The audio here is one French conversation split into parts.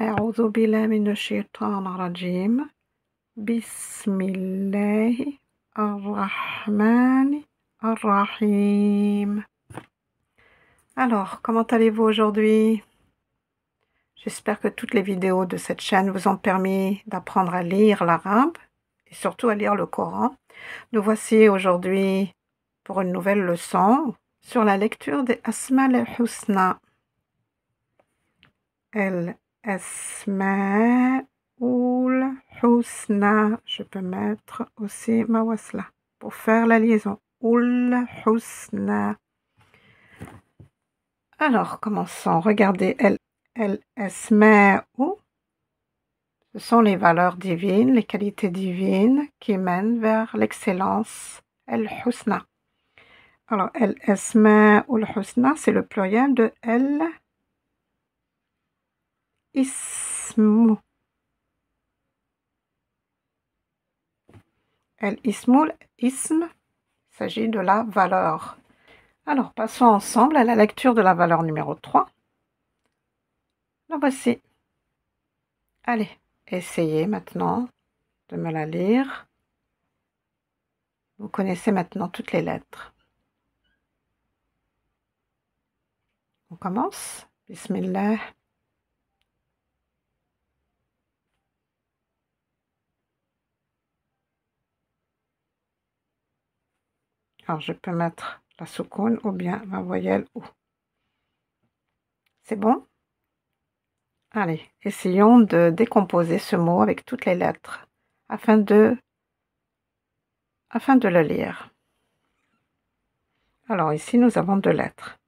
أعوذ بالله من الشيطان الرجيم. بسم الله الرحمن الرحيم. Alors, comment allez-vous aujourd'hui? J'espère que toutes les vidéos de cette chaîne vous ont permis d'apprendre à lire l'arabe et surtout à lire le Coran. Nous voici aujourd'hui pour une nouvelle leçon sur la lecture des Asma al-Husna. Al-Asma al-Husna. Je peux mettre aussi ma wasla pour faire la liaison. Al-Husna. Alors, commençons. Regardez Al-Asma. Ce sont les valeurs divines, les qualités divines qui mènent vers l'excellence. Al-Husna. Alors, Al-Asma al-Husna, c'est le pluriel de Al-Ismu. Al-Ismu, ism, il s'agit de la valeur. Alors, passons ensemble à la lecture de la valeur numéro 3. La voici. Allez, essayez maintenant de me la lire. Vous connaissez maintenant toutes les lettres. On commence. Bismillah. Alors, je peux mettre la soukoun ou bien la voyelle ou. C'est bon? Allez, essayons de décomposer ce mot avec toutes les lettres afin de le lire. Alors, ici, nous avons deux lettres.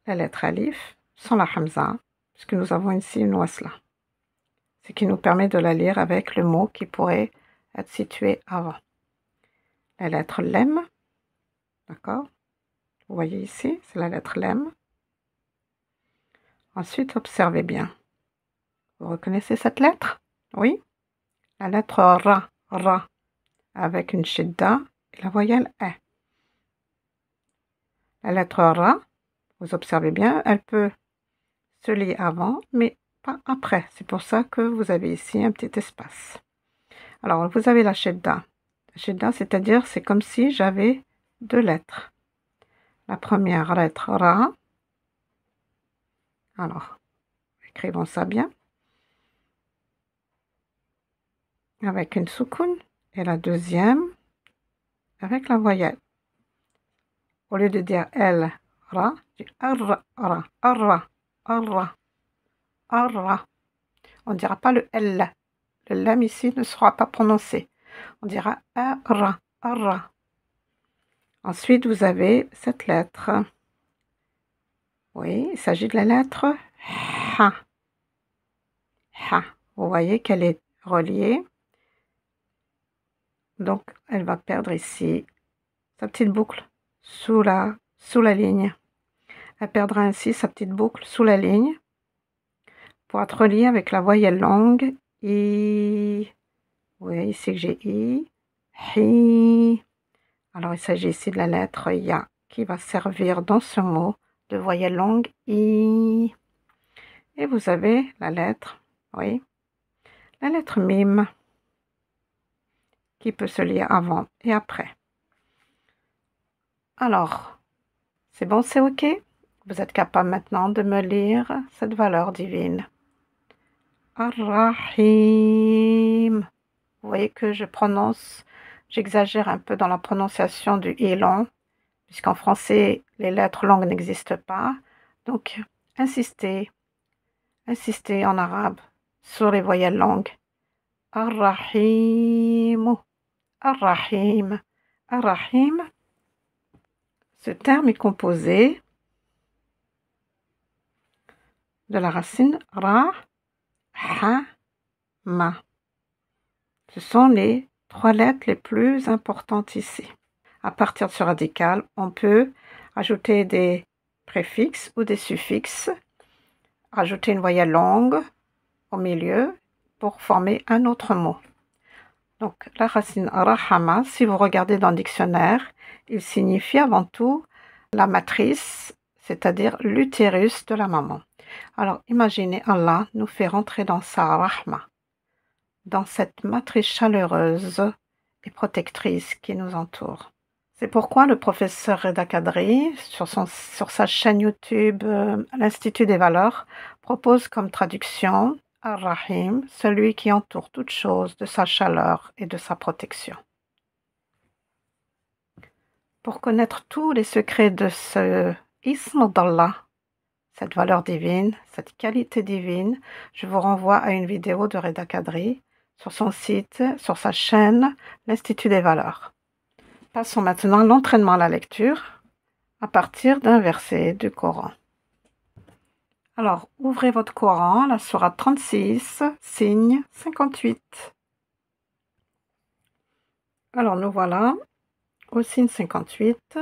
La lettre alif, sans la hamza, puisque nous avons ici une wasla. Ce qui nous permet de la lire avec le mot qui pourrait être situé avant. La lettre lem, d'accord? Vous voyez ici, c'est la lettre lem. Ensuite, observez bien. Vous reconnaissez cette lettre? Oui? La lettre ra, ra, avec une shidda et la voyelle e. La lettre ra, vous observez bien, elle peut se lier avant, mais pas après. C'est pour ça que vous avez ici un petit espace. Alors, vous avez la shidda. La shidda, c'est-à-dire, c'est comme si j'avais deux lettres. La première lettre ra. Alors, écrivons ça bien. Avec une soukoun. Et la deuxième, avec la voyelle. Au lieu de dire el, ra, je dis arra, ra, arra, arra, arra. On ne dira pas le L. Le lem ici ne sera pas prononcé. On dira arra, arra. Ensuite, vous avez cette lettre. Oui, il s'agit de la lettre ha. Ha. Vous voyez qu'elle est reliée. Donc, elle va perdre ici sa petite boucle sous la ligne. Elle perdra ainsi sa petite boucle sous la ligne pour être reliée avec la voyelle longue I. Vous voyez ici que j'ai I, Hi. Alors, il s'agit ici de la lettre Ya qui va servir dans ce mot de voyelle longue I. Et vous avez la lettre, oui, la lettre Mim qui peut se lire avant et après. Alors, c'est bon, c'est OK? Vous êtes capable maintenant de me lire cette valeur divine. Ar-Rahim. Vous voyez que j'exagère un peu dans la prononciation du i long, puisqu'en français, les lettres longues n'existent pas. Donc, insistez en arabe sur les voyelles longues. Ar-Rahim. Ar-Rahim. Ar-Rahim. Ce terme est composé de la racine ra, ha, ma. Ce sont les trois lettres les plus importantes ici. À partir de ce radical, on peut ajouter des préfixes ou des suffixes, ajouter une voyelle longue au milieu pour former un autre mot. Donc, la racine rahama, si vous regardez dans le dictionnaire, il signifie avant tout la matrice, c'est-à-dire l'utérus de la maman. Alors, imaginez Allah nous fait rentrer dans sa rahma, dans cette matrice chaleureuse et protectrice qui nous entoure. C'est pourquoi le professeur Reda Kadri, sur sa chaîne YouTube, l'Institut des valeurs, propose comme traduction Ar-Rahim, celui qui entoure toute chose de sa chaleur et de sa protection. Pour connaître tous les secrets de ce ism d'Allah, cette valeur divine, cette qualité divine, je vous renvoie à une vidéo de Reda Kadri sur son site, sur sa chaîne, l'Institut des valeurs. Passons maintenant à l'entraînement à la lecture à partir d'un verset du Coran. Alors, ouvrez votre Coran, la sourate 36, signe 58. Alors, nous voilà au signe 58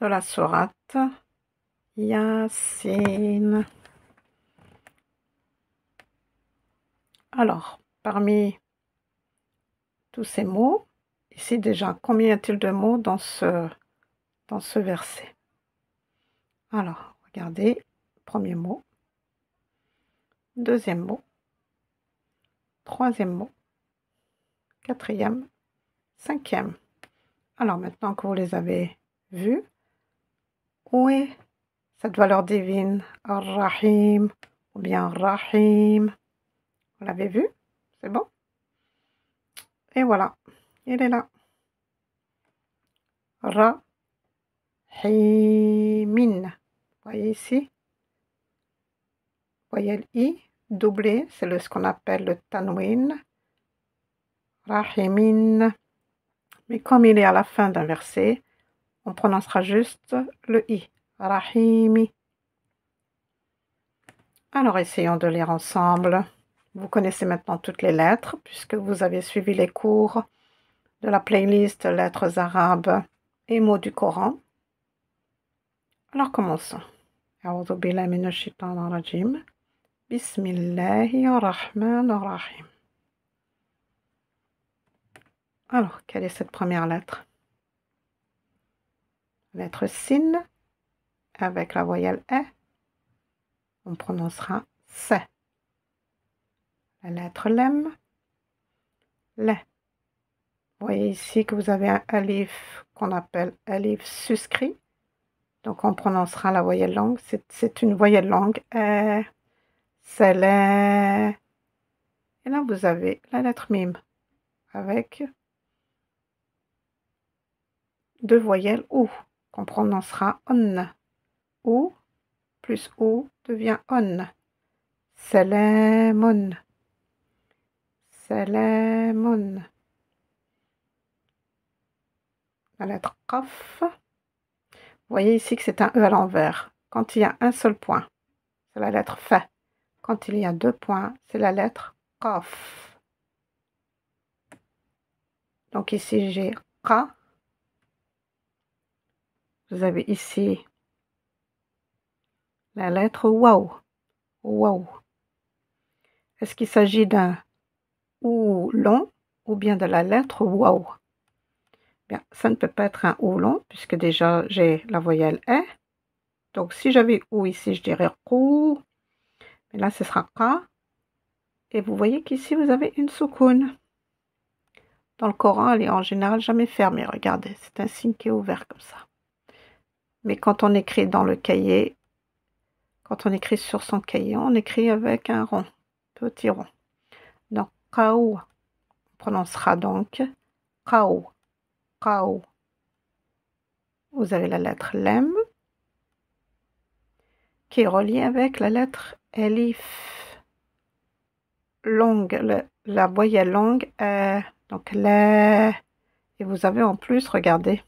de la sourate Yassine. Alors, parmi tous ces mots, ici déjà, combien y a-t-il de mots dans ce verset? Alors, regardez, premier mot, deuxième mot, troisième mot, quatrième, cinquième. Alors maintenant que vous les avez vus, où est cette valeur divine, Ar-Rahim, ou bien Rahim? Vous l'avez vu? C'est bon? Et voilà, il est là. Rahimin. Vous voyez ici? Vous voyez le i doublé, c'est ce qu'on appelle le tanwin. Rahimin. Mais comme il est à la fin d'un verset, on prononcera juste le i. Rahimi. Alors essayons de lire ensemble. Vous connaissez maintenant toutes les lettres puisque vous avez suivi les cours de la playlist lettres arabes et mots du Coran. Alors commençons. A'udhu billahi minash shaitanir rajim. Bismillahirrahmanirrahim. Alors, quelle est cette première lettre? Lettre sin avec la voyelle E. On prononcera se. La lettre lem. Le. Vous voyez ici que vous avez un alif qu'on appelle alif suscrit. Donc on prononcera la voyelle longue. C'est une voyelle longue. C'est le. Et là vous avez la lettre mim avec deux voyelles ou qu'on prononcera on. Ou plus ou devient on. Salamun. Salamun. La lettre qaf. Vous voyez ici que c'est un E à l'envers. Quand il y a un seul point, c'est la lettre Fa. Quand il y a deux points, c'est la lettre Qaf. Donc ici, j'ai Qa. Vous avez ici la lettre Waw. Waw. Est-ce qu'il s'agit d'un OU long ou bien de la lettre Waw? Bien, ça ne peut pas être un OU long puisque déjà j'ai la voyelle E. Donc si j'avais OU ici, je dirais ROU. Mais là, ce sera Qa. Et vous voyez qu'ici, vous avez une soukoun. Dans le Coran, elle est en général jamais fermée. Regardez, c'est un signe qui est ouvert comme ça. Mais quand on écrit dans le cahier, quand on écrit sur son cahier, on écrit avec un rond, petit rond. Donc, Qaou, on prononcera donc Qaou, Qaou. Vous avez la lettre Lem, qui est reliée avec la lettre Elif. Longue, la voyelle longue est, donc la. Et vous avez en plus, regardez,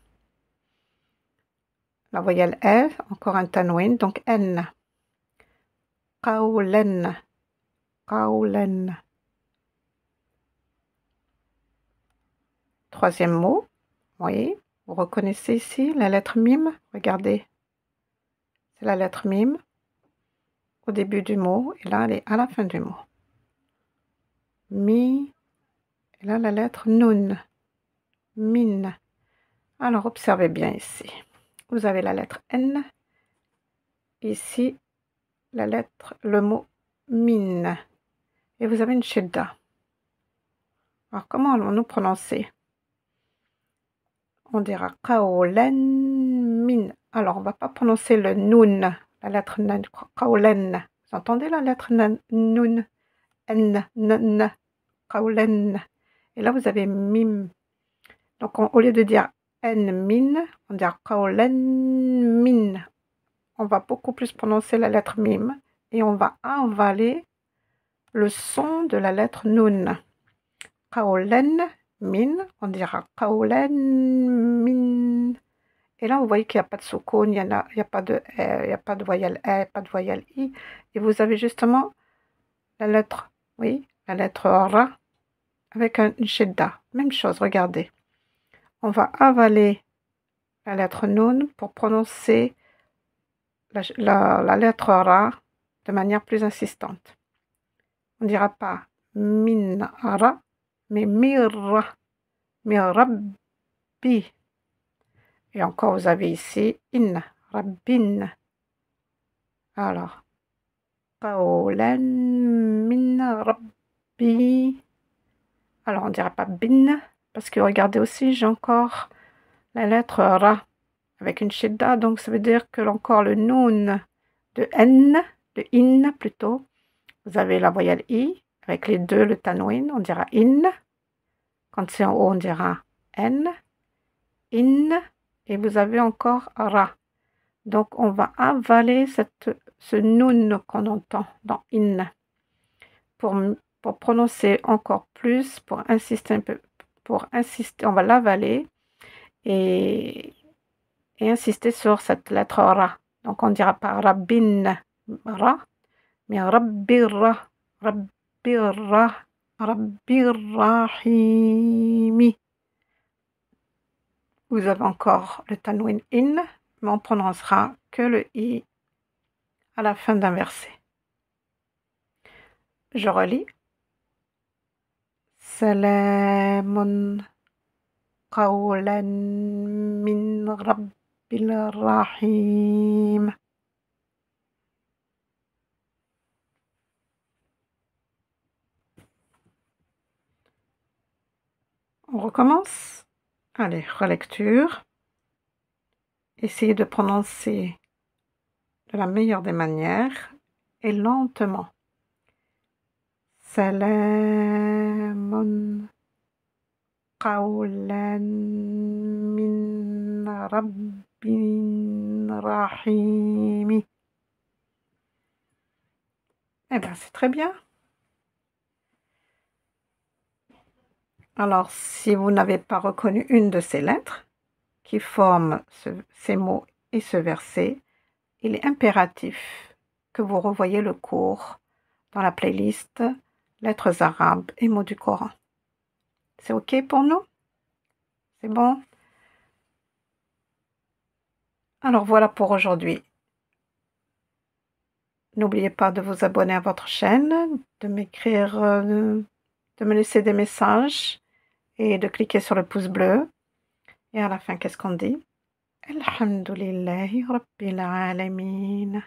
la voyelle E, encore un tanwin, donc N. Qawlen. Qawlen. Troisième mot, vous voyez, vous reconnaissez ici la lettre mim, regardez. C'est la lettre mim au début du mot, et là, elle est à la fin du mot. Mi, et là, la lettre nun. Min. Alors, observez bien ici. Vous avez la lettre N. Ici, la lettre, le mot min. Et vous avez une shedda. Alors, comment allons-nous prononcer? On dira qawlan min. Alors, on ne va pas prononcer le nun, la lettre nun, qawlan. Vous entendez la lettre nun, n, n, qawlan. Et là, vous avez mim. Donc, au lieu de dire n min, on dira qawlan min. On va beaucoup plus prononcer la lettre mim et on va avaler le son de la lettre nun. Qawlan min, on dira qawlan min. Et là, vous voyez qu'il n'y a pas de soukoun, il n'y a pas de il n'y a pas de voyelle e, pas de voyelle i. Et vous avez justement la lettre, oui, la lettre ra avec une shedda. Même chose, regardez. On va avaler la lettre nun pour prononcer la lettre ra de manière plus insistante. On ne dira pas min ra, mais mirra, mirabbi. Et encore, vous avez ici in, rabbin. Alors, qawlan min rabbi. Alors, on ne dira pas bin, parce que regardez aussi, j'ai encore la lettre ra avec une shidda, donc ça veut dire que encore le noun de n, de in plutôt, vous avez la voyelle i, avec les deux, le tanwin, on dira in. Quand c'est en haut, on dira n, in, et vous avez encore ra. Donc, on va avaler ce noun qu'on entend dans in pour prononcer encore plus, pour insister un peu, on va l'avaler et insister sur cette lettre ra. Donc, on ne dira pas rabbin, ra, mais rabbirra, rabbirra, rabbirrahimi. Vous avez encore le tanwin in, mais on prononcera que le i à la fin d'un verset. Je relis. Salamun qawlan min rabbil rahim. On recommence. Allez, relecture. Essayez de prononcer de la meilleure des manières et lentement. Salamun qawlan min rabbin rahim. Eh bien, c'est très bien. Alors, si vous n'avez pas reconnu une de ces lettres qui forment ces mots et ce verset, il est impératif que vous revoyiez le cours dans la playlist Lettres arabes et mots du Coran. C'est OK pour nous? C'est bon? Alors voilà pour aujourd'hui. N'oubliez pas de vous abonner à votre chaîne, de m'écrire, de me laisser des messages et de cliquer sur le pouce bleu. Et à la fin, qu'est-ce qu'on dit? Alhamdulillahi Rabbil Alamin.